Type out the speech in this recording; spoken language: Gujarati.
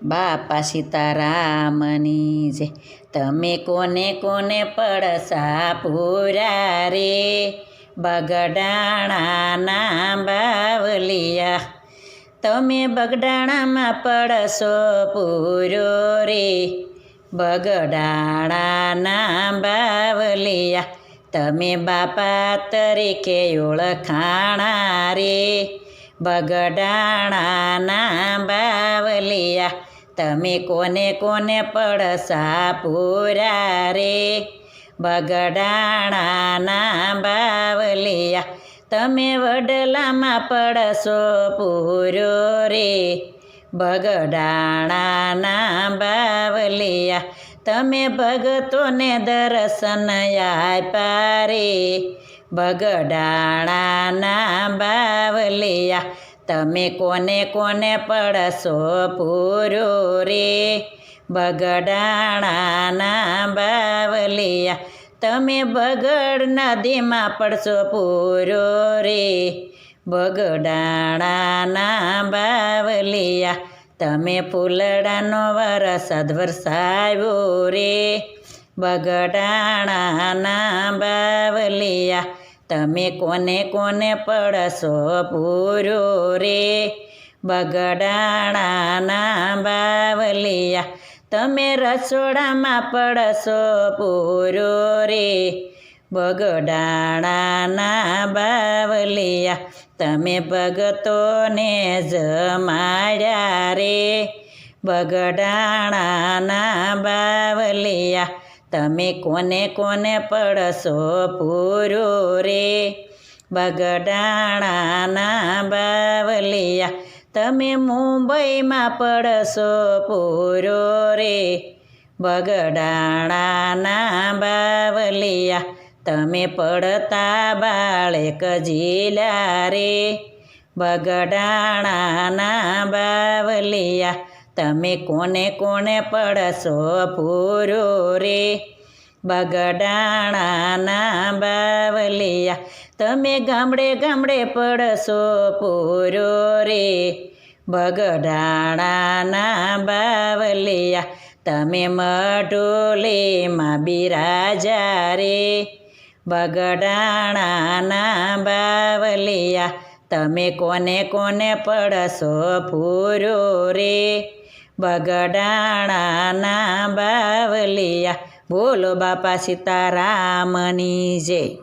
બાપા સીતારામની જય. તમે કોને કોને પડસા પૂરા રે, બગડાણાના બાવલિયા. તમે બગડાણામાં પડસો પૂર્યો રે, બગડાણાના બાવલિયા. તમે બાપા તરીકે ઓળખાણા રે, બગડાણાના બાવલિયા. તમે કોને કોને પડસા પૂરા રે, બગડાણાના બાવલિયા. તમે વડલામાં પડસો પૂર્યો રે, બગડાણાના બાવલિયા. તમે ભગતોને દર્શન આપ્યા રે, બગડાણાના બાવલિયા. તમે કોને કોને પડસો પૂર્યો રે, બગડાણાના બાવલિયા. તમે બગડ નદીમાં પડસો પૂર્યો રે, બગડાણાના બાવલિયા. તમે ફૂલડાનો વરસાદ વરસાવ્યો રે, બગડાણાના બાવલિયા. તમે કોને કોને પડસો પૂર્યો રે, બગડાણાના બાવલિયા. તમે રસોડામાં પડસો પૂર્યો રે, બગડાણાના બાવલિયા. તમે ભગતોને જમાડ્યા રે, બગડાણાના બાવલિયા. તમે કોને કોને પડસો પૂર્યો રે, બગડાણાના બાવલિયા. તમે મુંબઈમાં પડસો પૂર્યો રે, બગડાણાના બાવલિયા. તમે પડતા બાળક ઝીલ્યા રે, બગડાણાના બાવલિયા. તમે કોને કોને પડસો પૂર્યો રે, બગડાણાના બાવલિયા. તમે ગામડે ગામડે પડસો પૂર્યો રે, બગડાણાના બાવલિયા. તમે મઢોલીમાં બિરાજા રે, બગડાણાના બાવલિયા. તમે કોને કોને પડસો પૂર્યો રે, બગડાણાના બાવલિયા. બોલો બાપા સીતારામની જય.